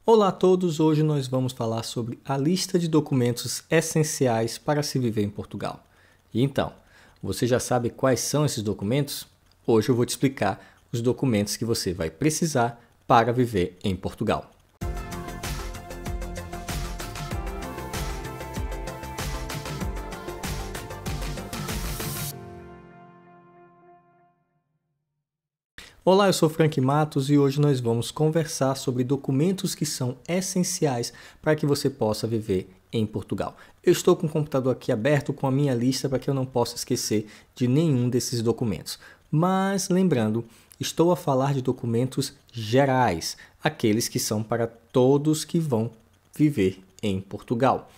Olá a todos, hoje nós vamos falar sobre a lista de documentos essenciais para se viver em Portugal. E então, você já sabe quais são esses documentos? Hoje eu vou te explicar os documentos que você vai precisar para viver em Portugal. Olá, eu sou Frank Matos e hoje nós vamos conversar sobre documentos que são essenciais para que você possa viver em Portugal. Eu estou com o computador aqui aberto com a minha lista para que eu não possa esquecer de nenhum desses documentos. Mas lembrando, estou a falar de documentos gerais, aqueles que são para todos que vão viver em Portugal.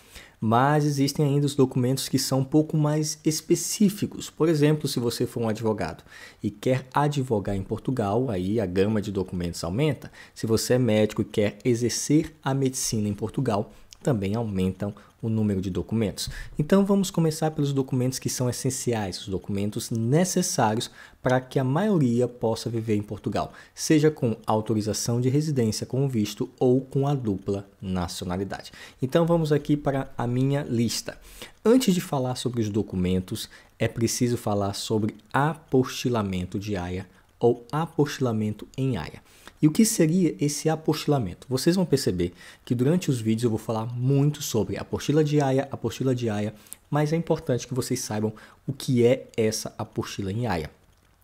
Mas existem ainda os documentos que são um pouco mais específicos. Por exemplo, se você for um advogado e quer advogar em Portugal, aí a gama de documentos aumenta. Se você é médico e quer exercer a medicina em Portugal, também aumentam o número de documentos. Então vamos começar pelos documentos que são essenciais, os documentos necessários para que a maioria possa viver em Portugal, seja com autorização de residência com visto ou com a dupla nacionalidade. Então vamos aqui para a minha lista. Antes de falar sobre os documentos, é preciso falar sobre apostilamento de Haia ou apostilamento em Haia. E o que seria esse apostilamento? Vocês vão perceber que durante os vídeos eu vou falar muito sobre apostila de Haia, mas é importante que vocês saibam o que é essa apostila em Haia.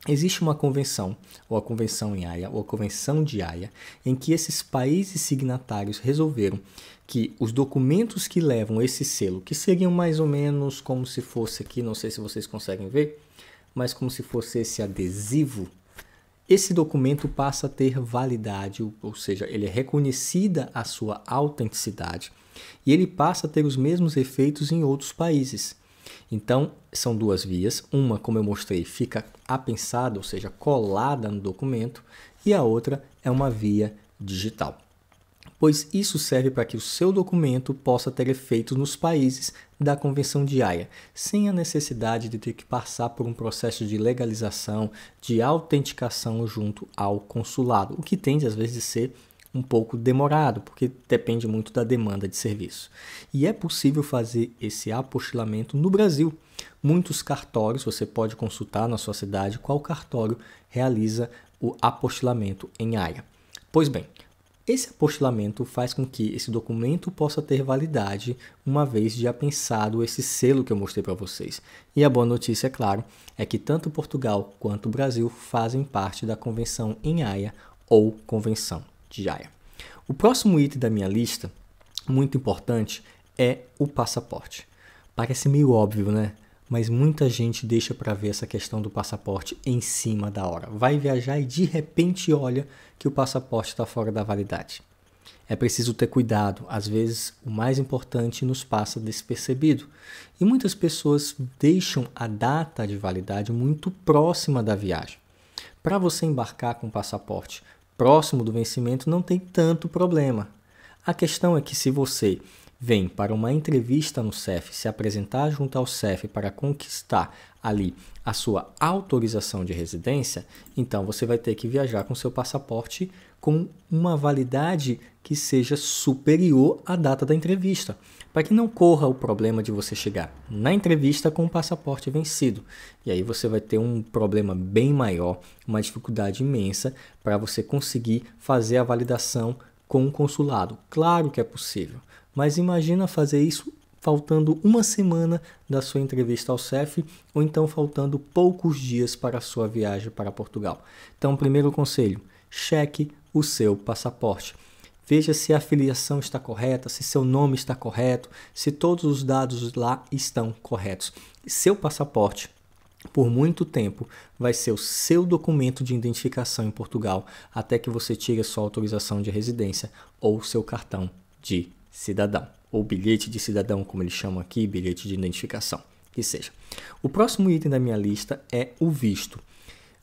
Existe uma convenção, ou a convenção em Haia, ou a convenção de Haia, em que esses países signatários resolveram que os documentos que levam esse selo, que seriam mais ou menos como se fosse aqui, não sei se vocês conseguem ver, mas como se fosse esse adesivo, esse documento passa a ter validade, ou seja, ele é reconhecida a sua autenticidade e ele passa a ter os mesmos efeitos em outros países. Então, são duas vias. Uma, como eu mostrei, fica apensada, ou seja, colada no documento, e a outra é uma via digital, pois isso serve para que o seu documento possa ter efeitos nos países da Convenção de Haia, sem a necessidade de ter que passar por um processo de legalização, de autenticação junto ao consulado, o que tende às vezes a ser um pouco demorado, porque depende muito da demanda de serviço. E é possível fazer esse apostilamento no Brasil. Muitos cartórios, você pode consultar na sua cidade qual cartório realiza o apostilamento em Haia. Pois bem, esse apostilamento faz com que esse documento possa ter validade uma vez já pensado esse selo que eu mostrei para vocês. E a boa notícia, é claro, é que tanto Portugal quanto o Brasil fazem parte da Convenção em Haia ou Convenção de Haia. O próximo item da minha lista, muito importante, é o passaporte. Parece meio óbvio, né? Mas muita gente deixa para ver essa questão do passaporte em cima da hora. Vai viajar e de repente olha que o passaporte está fora da validade. É preciso ter cuidado, às vezes o mais importante nos passa despercebido. E muitas pessoas deixam a data de validade muito próxima da viagem. Para você embarcar com o passaporte próximo do vencimento não tem tanto problema. A questão é que se você vem para uma entrevista no CEF, se apresentar junto ao CEF para conquistar ali a sua autorização de residência, então você vai ter que viajar com seu passaporte com uma validade que seja superior à data da entrevista, para que não corra o problema de você chegar na entrevista com o passaporte vencido. E aí você vai ter um problema bem maior, uma dificuldade imensa para você conseguir fazer a validação com o consulado. Claro que é possível. Mas imagina fazer isso faltando uma semana da sua entrevista ao CEF ou então faltando poucos dias para a sua viagem para Portugal. Então, primeiro conselho, cheque o seu passaporte. Veja se a filiação está correta, se seu nome está correto, se todos os dados lá estão corretos. Seu passaporte, por muito tempo, vai ser o seu documento de identificação em Portugal até que você tire a sua autorização de residência ou seu cartão de cidadão, ou bilhete de cidadão, como eles chamam aqui, bilhete de identificação, que seja. O próximo item da minha lista é o visto.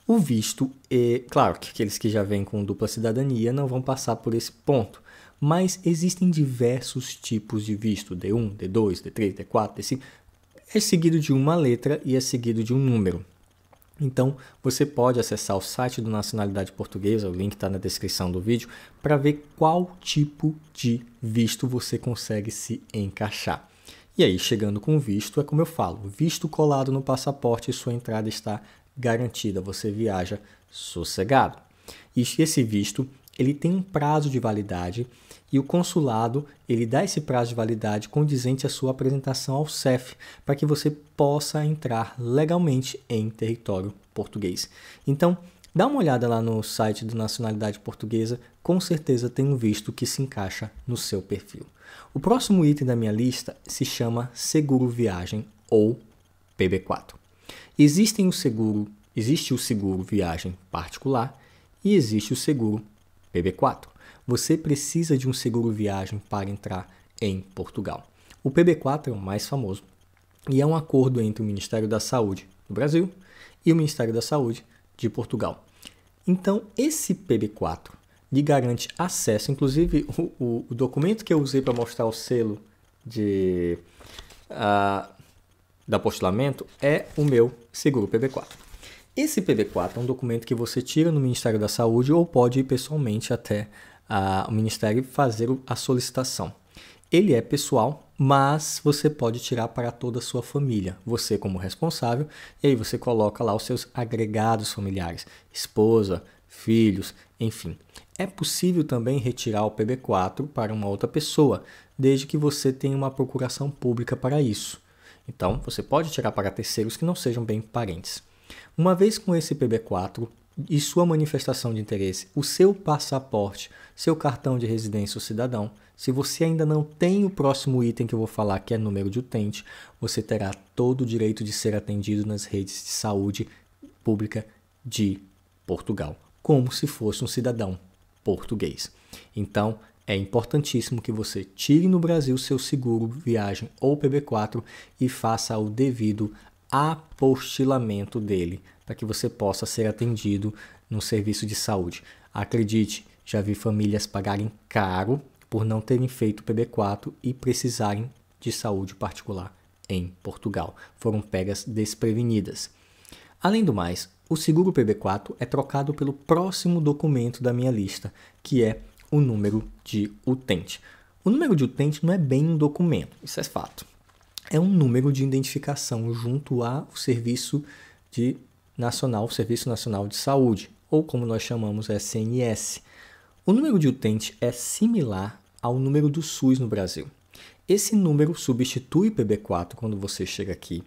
O visto, claro que aqueles que já vêm com dupla cidadania não vão passar por esse ponto, mas existem diversos tipos de visto, D1, D2, D3, D4, D5, é seguido de uma letra e é seguido de um número. Então, você pode acessar o site do Nacionalidade Portuguesa, o link está na descrição do vídeo, para ver qual tipo de visto você consegue se encaixar. E aí, chegando com o visto, é como eu falo, visto colado no passaporte e sua entrada está garantida, você viaja sossegado. E esse visto, ele tem um prazo de validade e o consulado, ele dá esse prazo de validade condizente à sua apresentação ao CEF, para que você possa entrar legalmente em território português. Então, dá uma olhada lá no site do Nacionalidade Portuguesa, com certeza tem um visto que se encaixa no seu perfil. O próximo item da minha lista se chama Seguro Viagem ou PB4. Existe o seguro viagem particular e existe o seguro PB4. Você precisa de um seguro viagem para entrar em Portugal. O PB4 é o mais famoso e é um acordo entre o Ministério da Saúde do Brasil e o Ministério da Saúde de Portugal. Então, esse PB4 lhe garante acesso, inclusive o documento que eu usei para mostrar o selo de apostilamento é o meu seguro PB4. Esse PB4 é um documento que você tira no Ministério da Saúde ou pode ir pessoalmente até o Ministério fazer a solicitação. Ele é pessoal, mas você pode tirar para toda a sua família, você como responsável, e aí você coloca lá os seus agregados familiares, esposa, filhos, enfim. É possível também retirar o PB4 para uma outra pessoa, desde que você tenha uma procuração pública para isso. Então, você pode tirar para terceiros que não sejam bem parentes. Uma vez com esse PB4 e sua manifestação de interesse, o seu passaporte, seu cartão de residência ou cidadão, se você ainda não tem o próximo item que eu vou falar, que é número de utente, você terá todo o direito de ser atendido nas redes de saúde pública de Portugal, como se fosse um cidadão português. Então, é importantíssimo que você tire no Brasil seu seguro viagem ou PB4 e faça o devido apostilamento dele, para que você possa ser atendido no serviço de saúde. Acredite, já vi famílias pagarem caro por não terem feito o PB4 e precisarem de saúde particular em Portugal. Foram pegas desprevenidas. Além do mais, o seguro PB4 é trocado pelo próximo documento da minha lista, que é o número de utente. O número de utente não é bem um documento, isso é fato. É um número de identificação junto ao Serviço Nacional de Saúde, ou como nós chamamos SNS. O número de utente é similar ao número do SUS no Brasil. Esse número substitui o PB4 quando você chega aqui.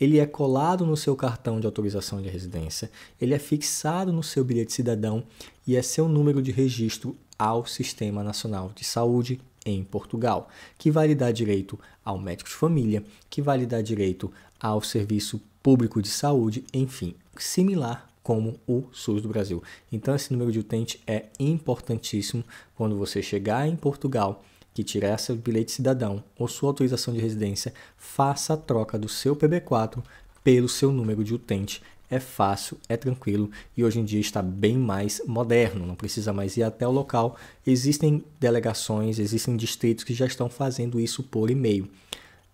Ele é colado no seu cartão de autorização de residência, ele é fixado no seu bilhete de cidadão e é seu número de registro ao Sistema Nacional de Saúde em Portugal, que vai lhe dar direito ao médico de família, que vai lhe dar direito ao serviço público de saúde, enfim, similar como o SUS do Brasil. Então, esse número de utente é importantíssimo quando você chegar em Portugal, que tirar seu bilhete de cidadão ou sua autorização de residência, faça a troca do seu PB4 pelo seu número de utente. É fácil, é tranquilo e hoje em dia está bem mais moderno, não precisa mais ir até o local. Existem delegações, existem distritos que já estão fazendo isso por e-mail.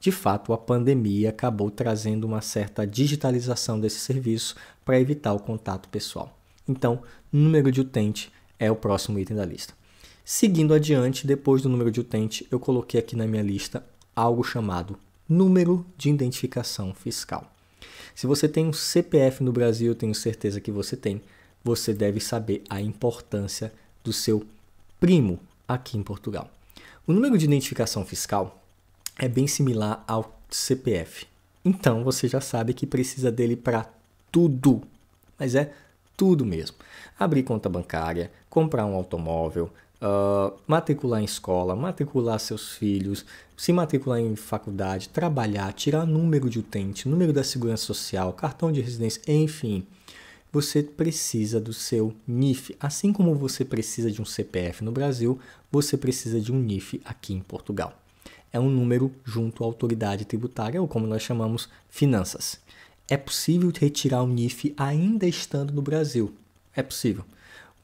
De fato, a pandemia acabou trazendo uma certa digitalização desse serviço para evitar o contato pessoal. Então, número de utente é o próximo item da lista. Seguindo adiante, depois do número de utente, eu coloquei aqui na minha lista algo chamado número de identificação fiscal. Se você tem um CPF no Brasil, eu tenho certeza que você tem, você deve saber a importância do seu primo aqui em Portugal. O número de identificação fiscal é bem similar ao CPF. Então, você já sabe que precisa dele para tudo, mas é tudo mesmo. Abrir conta bancária, comprar um automóvel, matricular em escola, matricular seus filhos, se matricular em faculdade, trabalhar, tirar número de utente, número da segurança social, cartão de residência, enfim. Você precisa do seu NIF. Assim como você precisa de um CPF no Brasil, você precisa de um NIF aqui em Portugal. É um número junto à autoridade tributária, ou como nós chamamos, finanças. É possível retirar o NIF ainda estando no Brasil. É possível.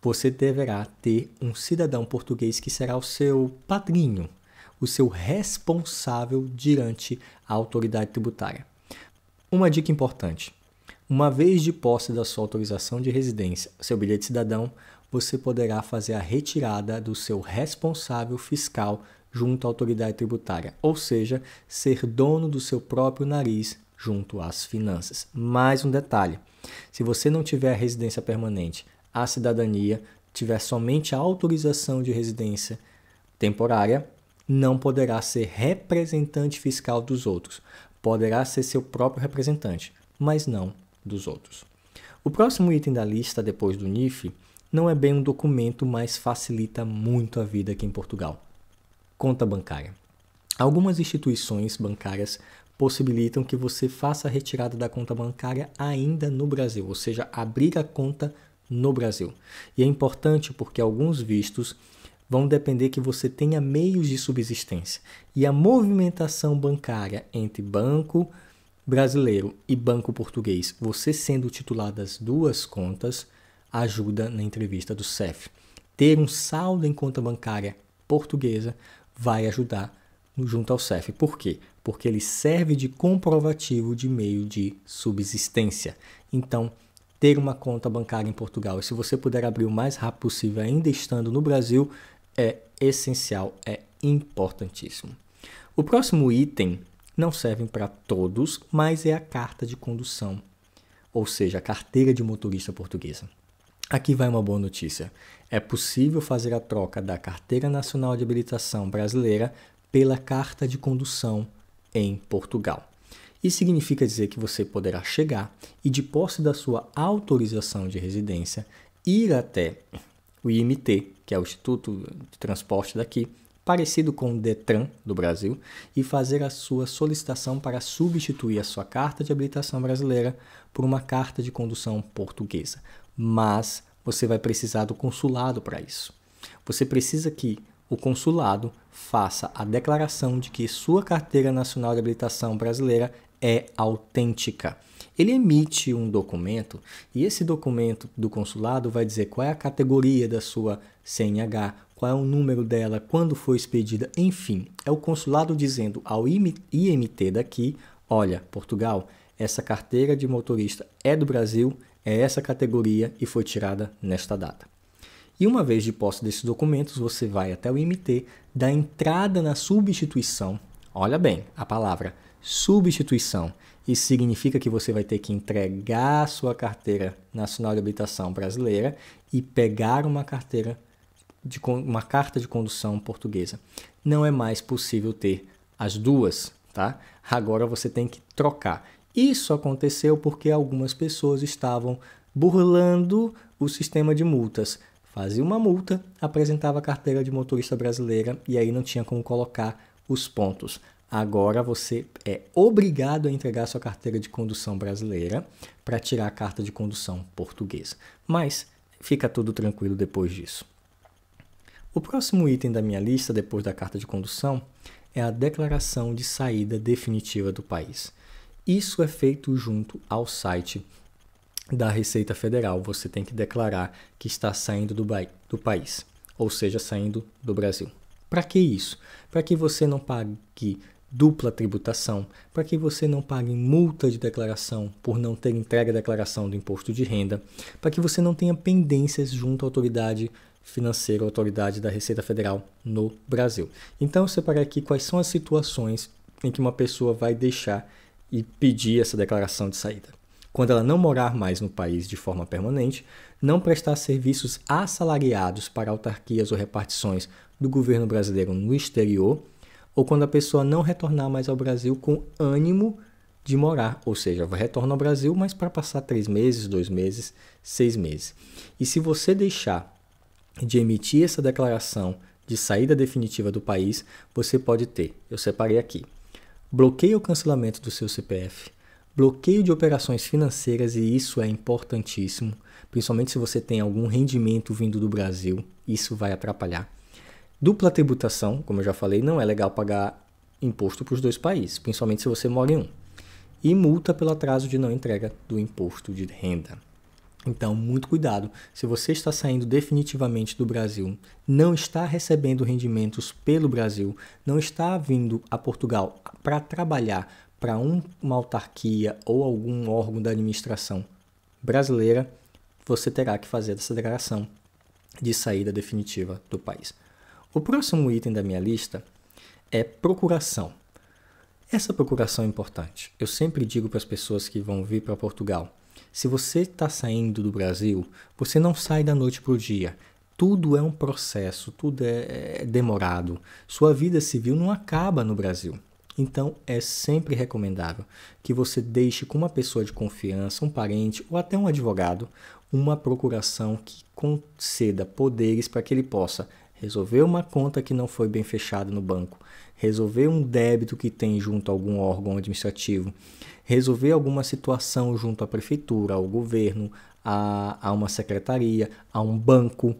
Você deverá ter um cidadão português que será o seu padrinho, o seu responsável diante a autoridade tributária. Uma dica importante: Uma vez de posse da sua autorização de residência, seu bilhete de cidadão, você poderá fazer a retirada do seu responsável fiscal junto à autoridade tributária, ou seja, ser dono do seu próprio nariz junto às finanças. Mais um detalhe: se você não tiver a residência permanente, a cidadania, tiver somente a autorização de residência temporária, não poderá ser representante fiscal dos outros. Poderá ser seu próprio representante, mas não dos outros. O próximo item da lista, depois do NIF, não é bem um documento, mas facilita muito a vida aqui em Portugal. Conta bancária. Algumas instituições bancárias possibilitam que você faça a retirada da conta bancária ainda no Brasil, ou seja, abrir a conta no Brasil. E é importante porque alguns vistos vão depender que você tenha meios de subsistência. E a movimentação bancária entre banco brasileiro e banco português, você sendo titular das duas contas, ajuda na entrevista do CEF. Ter um saldo em conta bancária portuguesa vai ajudar junto ao CEF. Por quê? Porque ele serve de comprovativo de meio de subsistência. Então, ter uma conta bancária em Portugal, e se você puder abrir o mais rápido possível, ainda estando no Brasil, é essencial, é importantíssimo. O próximo item não serve para todos, mas é a carta de condução, ou seja, a carteira de motorista portuguesa. Aqui vai uma boa notícia. É possível fazer a troca da Carteira Nacional de Habilitação brasileira pela carta de condução em Portugal. Isso significa dizer que você poderá chegar e, de posse da sua autorização de residência, ir até o IMT, que é o Instituto de Transporte daqui, parecido com o Detran do Brasil, e fazer a sua solicitação para substituir a sua carta de habilitação brasileira por uma carta de condução portuguesa. Mas você vai precisar do consulado para isso. Você precisa que o consulado faça a declaração de que sua carteira nacional de habilitação brasileira é autêntica. Ele emite um documento e esse documento do consulado vai dizer qual é a categoria da sua CNH, qual é o número dela, quando foi expedida, enfim. É o consulado dizendo ao IMT daqui: olha, Portugal, essa carteira de motorista é do Brasil, é essa categoria e foi tirada nesta data. E uma vez de posse desses documentos, você vai até o IMT, dá entrada na substituição. Olha bem a palavra substituição. Isso significa que você vai ter que entregar a sua carteira nacional de habilitação brasileira e pegar uma carta de condução portuguesa. Não é mais possível ter as duas, tá? Agora você tem que trocar. Isso aconteceu porque algumas pessoas estavam burlando o sistema de multas. Fazia uma multa, apresentava a carteira de motorista brasileira e aí não tinha como colocar os pontos. Agora você é obrigado a entregar sua carteira de condução brasileira para tirar a carta de condução portuguesa. Mas fica tudo tranquilo depois disso. O próximo item da minha lista, depois da carta de condução, é a declaração de saída definitiva do país. Isso é feito junto ao site da Receita Federal. Você tem que declarar que está saindo do país, ou seja, saindo do Brasil. Para que isso? Para que você não pague dupla tributação, para que você não pague multa de declaração por não ter entregue a declaração do imposto de renda, para que você não tenha pendências junto à autoridade financeira, ou autoridade da Receita Federal no Brasil. Então eu separei aqui quais são as situações em que uma pessoa vai deixar e pedir essa declaração de saída. Quando ela não morar mais no país de forma permanente, não prestar serviços assalariados para autarquias ou repartições do governo brasileiro no exterior, ou quando a pessoa não retornar mais ao Brasil com ânimo de morar, ou seja, vai retornar ao Brasil, mas para passar 3 meses, 2 meses, 6 meses. E se você deixar de emitir essa declaração de saída definitiva do país, você pode ter, eu separei aqui, bloqueio ou cancelamento do seu CPF, bloqueio de operações financeiras, e isso é importantíssimo, principalmente se você tem algum rendimento vindo do Brasil, isso vai atrapalhar. Dupla tributação, como eu já falei, não é legal pagar imposto para os 2 países, principalmente se você mora em um. E multa pelo atraso de não entrega do imposto de renda. Então, muito cuidado. Se você está saindo definitivamente do Brasil, não está recebendo rendimentos pelo Brasil, não está vindo a Portugal para trabalhar, para uma autarquia ou algum órgão da administração brasileira, você terá que fazer essa declaração de saída definitiva do país. O próximo item da minha lista é procuração. Essa procuração é importante. Eu sempre digo para as pessoas que vão vir para Portugal, se você está saindo do Brasil, você não sai da noite para o dia. Tudo é um processo, tudo é demorado. Sua vida civil não acaba no Brasil. Então, é sempre recomendável que você deixe com uma pessoa de confiança, um parente ou até um advogado, uma procuração que conceda poderes para que ele possa resolver uma conta que não foi bem fechada no banco, resolver um débito que tem junto a algum órgão administrativo, resolver alguma situação junto à prefeitura, ao governo, a uma secretaria, a um banco.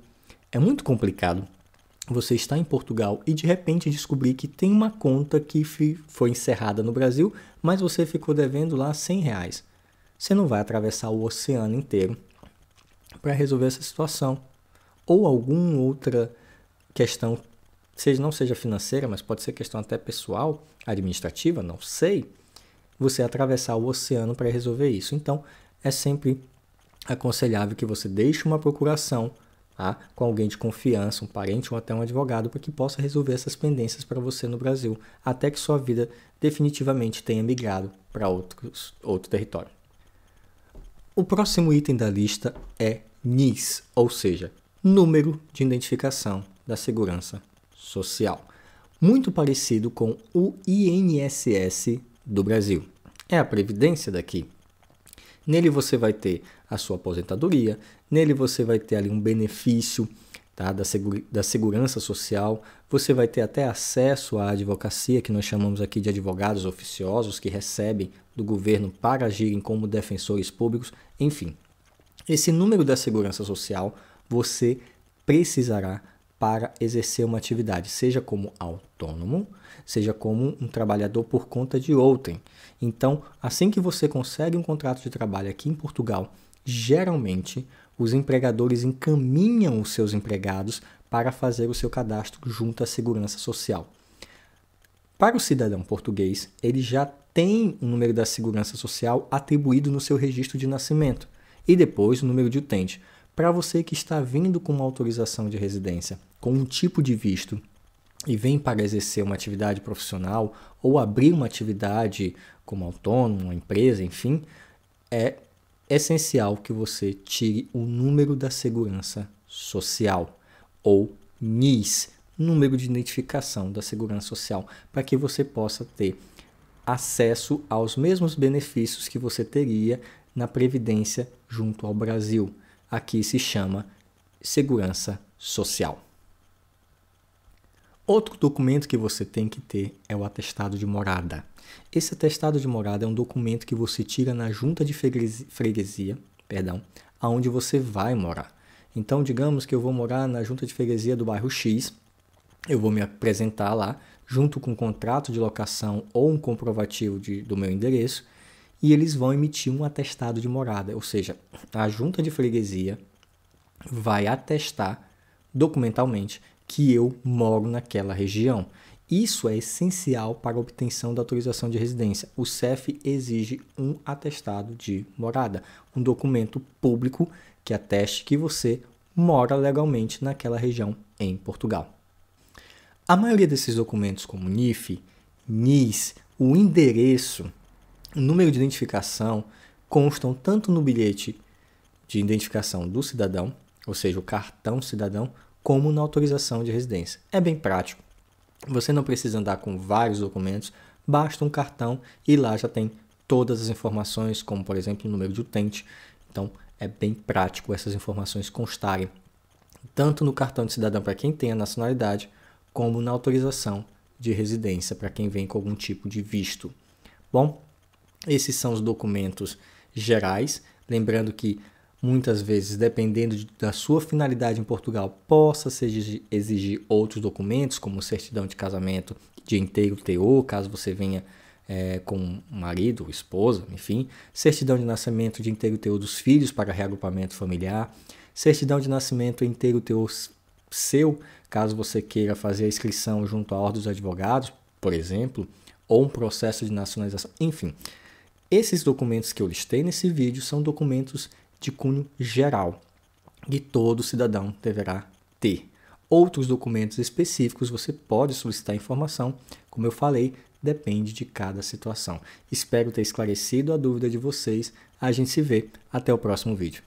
É muito complicado você estar em Portugal e de repente descobrir que tem uma conta que foi encerrada no Brasil, mas você ficou devendo lá R$100. Você não vai atravessar o oceano inteiro para resolver essa situação. Ou alguma outra questão, não seja financeira, mas pode ser questão até pessoal, administrativa, não sei, você atravessar o oceano para resolver isso. Então, é sempre aconselhável que você deixe uma procuração com alguém de confiança, um parente ou até um advogado, para que possa resolver essas pendências para você no Brasil, até que sua vida definitivamente tenha migrado para outro território. O próximo item da lista é NIS, ou seja, Número de Identificação da Segurança Social. Muito parecido com o INSS do Brasil. É a previdência daqui. Nele você vai ter a sua aposentadoria, nele você vai ter ali um benefício da segurança social, você vai ter até acesso à advocacia, que nós chamamos aqui de advogados oficiosos, que recebem do governo para agirem como defensores públicos, enfim. Esse número da segurança social você precisará para exercer uma atividade, seja como autônomo, seja como um trabalhador por conta de outrem. Então, assim que você consegue um contrato de trabalho aqui em Portugal, geralmente os empregadores encaminham os seus empregados para fazer o seu cadastro junto à Segurança Social. Para o cidadão português, ele já tem o número da Segurança Social atribuído no seu registro de nascimento e depois o número de utente. Para você que está vindo com uma autorização de residência, com um tipo de visto e vem para exercer uma atividade profissional ou abrir uma atividade como autônomo, uma empresa, enfim, é essencial que você tire o número da Segurança Social, ou NIS, Número de Identificação da Segurança Social, para que você possa ter acesso aos mesmos benefícios que você teria na Previdência junto ao Brasil. Aqui se chama Segurança Social. Outro documento que você tem que ter é o atestado de morada. Esse atestado de morada é um documento que você tira na junta de freguesia, aonde você vai morar. Então, digamos que eu vou morar na junta de freguesia do bairro X, eu vou me apresentar lá, junto com um contrato de locação ou um comprovativo do meu endereço, e eles vão emitir um atestado de morada, ou seja, a junta de freguesia vai atestar documentalmente que eu moro naquela região. Isso é essencial para a obtenção da autorização de residência. O CEF exige um atestado de morada, um documento público que ateste que você mora legalmente naquela região em Portugal. A maioria desses documentos, como NIF, NIS, o endereço, o número de identificação, constam tanto no bilhete de identificação do cidadão, ou seja, o cartão cidadão, como na autorização de residência. É bem prático. Você não precisa andar com vários documentos, basta um cartão e lá já tem todas as informações, como por exemplo o número de utente. Então é bem prático essas informações constarem tanto no cartão de cidadão para quem tem a nacionalidade, como na autorização de residência para quem vem com algum tipo de visto. Bom, esses são os documentos gerais, lembrando que muitas vezes, dependendo da sua finalidade em Portugal, possa se exigir outros documentos, como certidão de casamento de inteiro teor, caso você venha com marido, esposa, enfim, certidão de nascimento de inteiro teor dos filhos para reagrupamento familiar, certidão de nascimento inteiro teor seu, caso você queira fazer a inscrição junto à Ordem dos Advogados, por exemplo, ou um processo de nacionalização, enfim. Esses documentos que eu listei nesse vídeo são documentos de cunho geral, que todo cidadão deverá ter. Outros documentos específicos você pode solicitar informação, como eu falei, depende de cada situação. Espero ter esclarecido a dúvida de vocês. A gente se vê. Até o próximo vídeo.